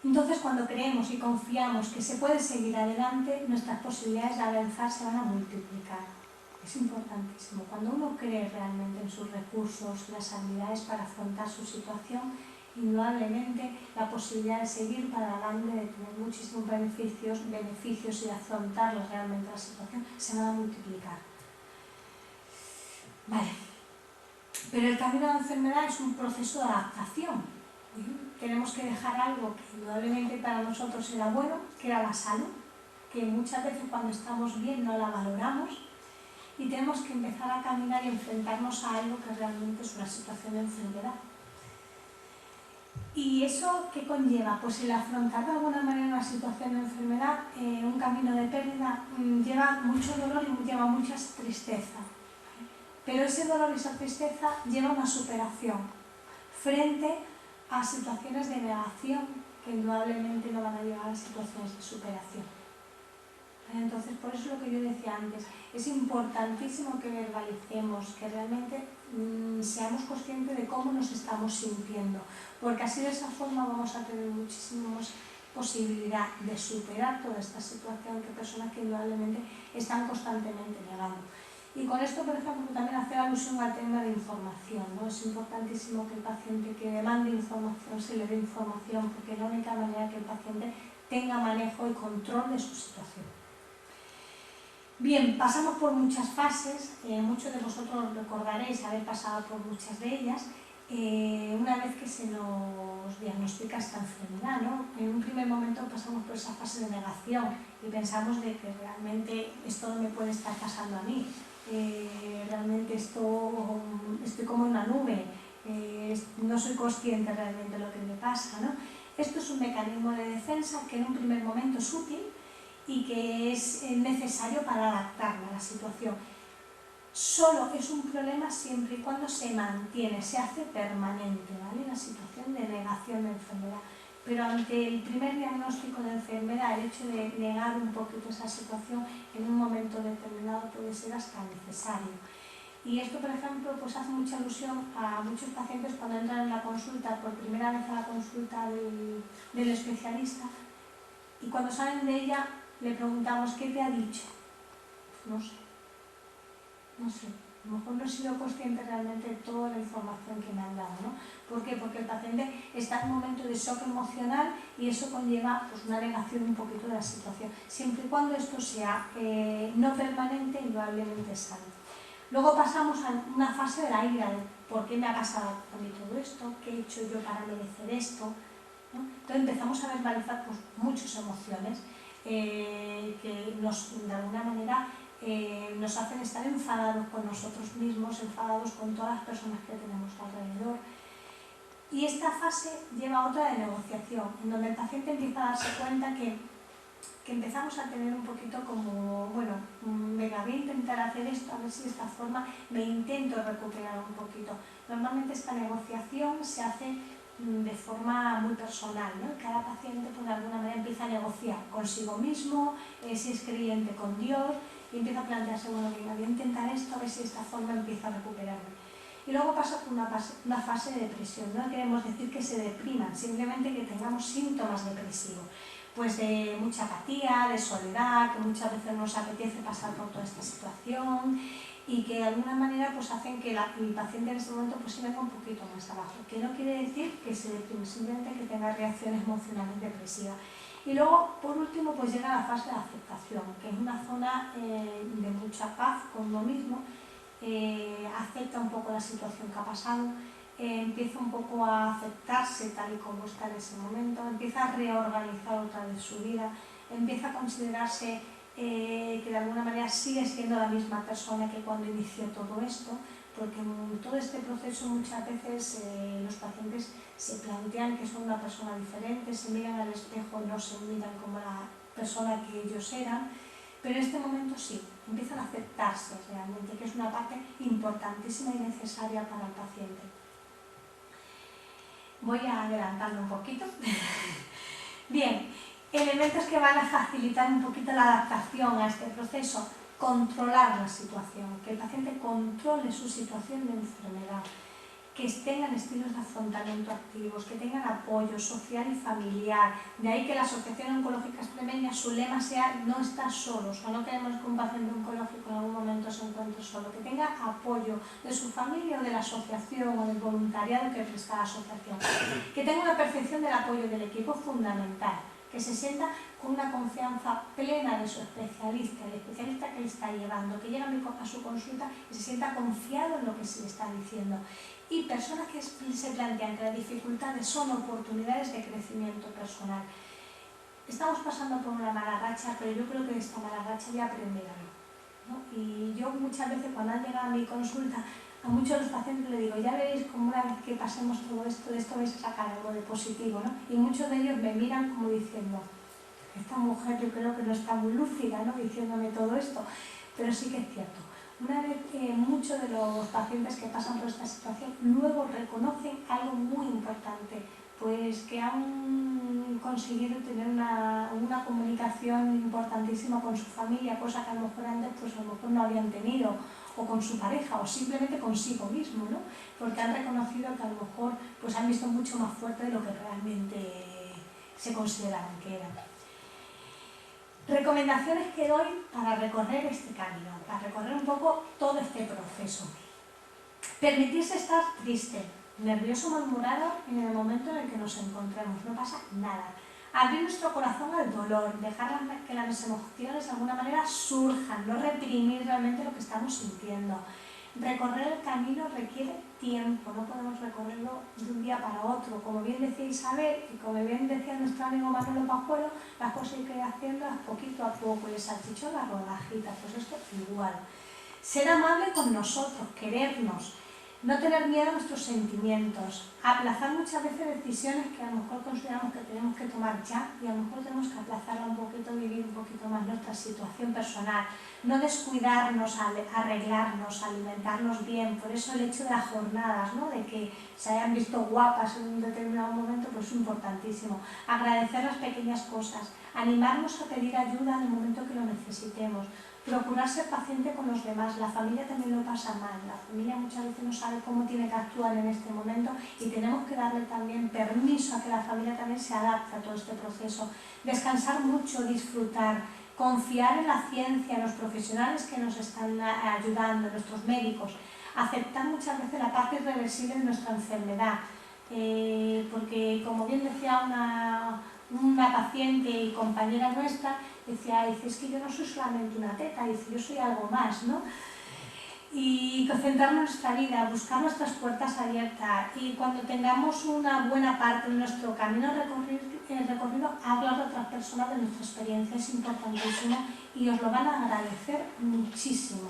S3: Entonces, cuando creemos y confiamos que se puede seguir adelante, nuestras posibilidades de avanzar se van a multiplicar. Es importantísimo. Cuando uno cree realmente en sus recursos, las habilidades para afrontar su situación, indudablemente la posibilidad de seguir para adelante, de tener muchísimos beneficios y de afrontar realmente la situación, se van a multiplicar. Vale. Pero el camino de la enfermedad es un proceso de adaptación. Tenemos que dejar algo que indudablemente para nosotros era bueno, que era la salud, que muchas veces cuando estamos bien no la valoramos, y tenemos que empezar a caminar y enfrentarnos a algo que realmente es una situación de enfermedad. ¿Y eso qué conlleva? Pues el afrontar de alguna manera una situación de enfermedad, un camino de pérdida, lleva mucho dolor y lleva mucha tristeza. Pero ese dolor y esa tristeza lleva una superación frente a situaciones de negación que indudablemente no van a llevar a situaciones de superación. Entonces, por eso lo que yo decía antes, es importantísimo que verbalicemos, que realmente seamos conscientes de cómo nos estamos sintiendo, porque así de esa forma vamos a tener muchísimas posibilidad de superar toda esta situación que personas que indudablemente están constantemente negando. Y con esto, por ejemplo, también hacer alusión al tema de información, ¿no? Es importantísimo que el paciente que demande información se le dé información, porque es la única manera que el paciente tenga manejo y control de su situación. Bien, pasamos por muchas fases, muchos de vosotros recordaréis haber pasado por muchas de ellas. Una vez que se nos diagnostica esta enfermedad, ¿no? En un primer momento pasamos por esa fase de negación y pensamos de que realmente esto no me puede estar pasando a mí. Realmente estoy como en una nube, no soy consciente realmente de lo que me pasa, ¿no? Esto es un mecanismo de defensa que en un primer momento es útil y que es necesario para adaptarme a la situación. Solo es un problema siempre y cuando se mantiene, se hace permanente, ¿vale? La situación de negación de enfermedad. Pero ante el primer diagnóstico de enfermedad, el hecho de negar un poquito esa situación en un momento determinado puede ser hasta necesario. Y esto, por ejemplo, pues hace mucha alusión a muchos pacientes cuando entran en la consulta, por primera vez a la consulta del especialista, y cuando salen de ella le preguntamos, ¿qué te ha dicho? Pues no sé. A lo mejor no he sido consciente realmente de toda la información que me han dado, ¿no? ¿Por qué? Porque el paciente está en un momento de shock emocional y eso conlleva pues, una negación un poquito de la situación. Siempre y cuando esto sea no permanente, indudablemente es sano. Luego pasamos a una fase de la ira, de por qué me ha pasado a mí todo esto, qué he hecho yo para merecer esto, ¿no? Entonces empezamos a verbalizar pues, muchas emociones que nos, de alguna manera, nos hacen estar enfadados con nosotros mismos, enfadados con todas las personas que tenemos alrededor. Y esta fase lleva a otra de negociación, en donde el paciente empieza a darse cuenta que empezamos a tener un poquito como, bueno, venga, voy a intentar hacer esto, a ver si de esta forma me intento recuperar un poquito. Normalmente esta negociación se hace de forma muy personal, ¿no? Cada paciente pues, de alguna manera empieza a negociar consigo mismo, si es creyente con Dios, y empieza a plantearse, bueno, venga, voy a intentar esto, a ver si de esta forma empieza a recuperarme. Y luego pasa por una fase de depresión. No queremos decir que se depriman, simplemente que tengamos síntomas depresivos, pues de mucha apatía, de soledad, que muchas veces nos apetece pasar por toda esta situación y que de alguna manera pues hacen que el paciente en este momento pues se venga un poquito más abajo, que no quiere decir que se deprime, simplemente que tenga reacciones emocionales depresivas. Y luego, por último, pues llega la fase de aceptación, que es una zona de mucha paz con uno mismo, acepta un poco la situación que ha pasado, empieza un poco a aceptarse tal y como está en ese momento, empieza a reorganizar otra vez su vida, empieza a considerarse que de alguna manera sigue siendo la misma persona que cuando inició todo esto, porque en todo este proceso muchas veces los pacientes se plantean que son una persona diferente, se miran al espejo, no se miran como la persona que ellos eran, pero en este momento sí, empiezan a aceptarse realmente, que es una parte importantísima y necesaria para el paciente. Voy adelantando un poquito. Bien, elementos que van a facilitar un poquito la adaptación a este proceso: controlar la situación, que el paciente controle su situación de enfermedad, que tengan estilos de afrontamiento activos, que tengan apoyo social y familiar. De ahí que la Asociación Oncológica Extremeña, su lema sea no estar solo, o sea, no queremos que un paciente oncológico en algún momento se encuentre solo, que tenga apoyo de su familia o de la asociación o del voluntariado que presta la asociación, que tenga una percepción del apoyo del equipo fundamental, que se sienta con una confianza plena de su especialista, el especialista que le está llevando, que llega a su consulta y se sienta confiado en lo que se le está diciendo. Y personas que se plantean que las dificultades son oportunidades de crecimiento personal. Estamos pasando por una mala racha, pero yo creo que de esta mala racha voy a aprender algo, ¿no? Y yo muchas veces cuando han llegado a mi consulta, a muchos de los pacientes les digo, ya veréis como una vez que pasemos todo esto, de esto vais a sacar algo de positivo, ¿no? Y muchos de ellos me miran como diciendo, esta mujer yo creo que no está muy lúcida, ¿no? Diciéndome todo esto, pero sí que es cierto. Una vez que muchos de los pacientes que pasan por esta situación luego reconocen algo muy importante, pues que han conseguido tener una comunicación importantísima con su familia, cosa que a lo mejor antes pues a lo mejor no habían tenido, o con su pareja, o simplemente consigo mismo, ¿no? Porque han reconocido que a lo mejor pues han visto mucho más fuerte de lo que realmente se consideraban que eran. Recomendaciones que doy para recorrer este camino, para recorrer un poco todo este proceso. Permitirse estar triste, nervioso, malhumorado en el momento en el que nos encontremos, no pasa nada. Abrir nuestro corazón al dolor, dejar que las emociones de alguna manera surjan, no reprimir realmente lo que estamos sintiendo. Recorrer el camino requiere tiempo, no podemos recorrerlo de un día para otro. Como bien decía Isabel y como bien decía nuestro amigo Manolo Pajuelo, las cosas hay que ir haciéndolas poquito a poco y el salchichón las rodajitas, pues esto igual. Ser amable con nosotros, querernos, no tener miedo a nuestros sentimientos, aplazar muchas veces decisiones que a lo mejor consideramos que tenemos que tomar ya y a lo mejor tenemos que aplazarla un poquito, vivir un poquito más nuestra situación personal, no descuidarnos, arreglarnos, alimentarnos bien. Por eso el hecho de las jornadas, ¿no? De que se hayan visto guapas en un determinado momento, pues es importantísimo. Agradecer las pequeñas cosas, animarnos a pedir ayuda en el momento que lo necesitemos. Procurar ser paciente con los demás, la familia también lo pasa mal, la familia muchas veces no sabe cómo tiene que actuar en este momento y tenemos que darle también permiso a que la familia también se adapte a todo este proceso. Descansar mucho, disfrutar, confiar en la ciencia, en los profesionales que nos están ayudando, nuestros médicos, aceptar muchas veces la parte irreversible de nuestra enfermedad, porque como bien decía una paciente y compañera nuestra, decía, es que yo no soy solamente una teta, dice, yo soy algo más, ¿no? Y concentrarnos en nuestra vida, buscar nuestras puertas abiertas y cuando tengamos una buena parte de nuestro camino recorrido, hablar a otras personas de nuestra experiencia es importantísimo y os lo van a agradecer muchísimo.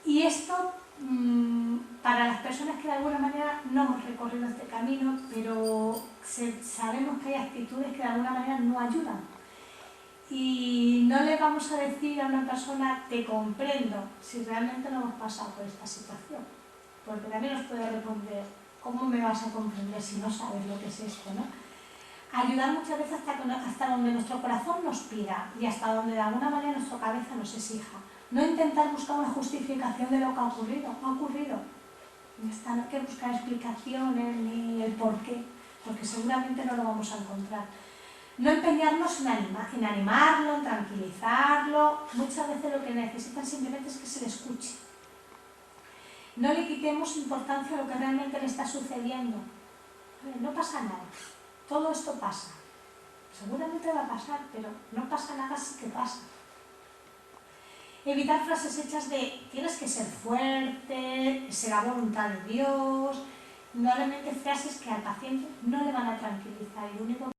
S3: Y esto para las personas que de alguna manera no hemos recorrido este camino, pero sabemos que hay actitudes que de alguna manera no ayudan. Y no le vamos a decir a una persona te comprendo si realmente no hemos pasado por esta situación, porque también nos puede responder ¿cómo me vas a comprender si no sabes lo que es esto, ¿no? Ayudar muchas veces hasta donde nuestro corazón nos pida y hasta donde de alguna manera nuestra cabeza nos exija. No intentar buscar una justificación de lo que ha ocurrido. Ha ocurrido. No hay que buscar explicaciones ni el por qué, porque seguramente no lo vamos a encontrar. No empeñarnos en animarlo, en tranquilizarlo. Muchas veces lo que necesitan simplemente es que se le escuche. No le quitemos importancia a lo que realmente le está sucediendo. No pasa nada. Todo esto pasa. Seguramente va a pasar, pero no pasa nada si que pasa. Evitar frases hechas de tienes que ser fuerte, será voluntad de Dios. Normalmente frases que al paciente no le van a tranquilizar y lo único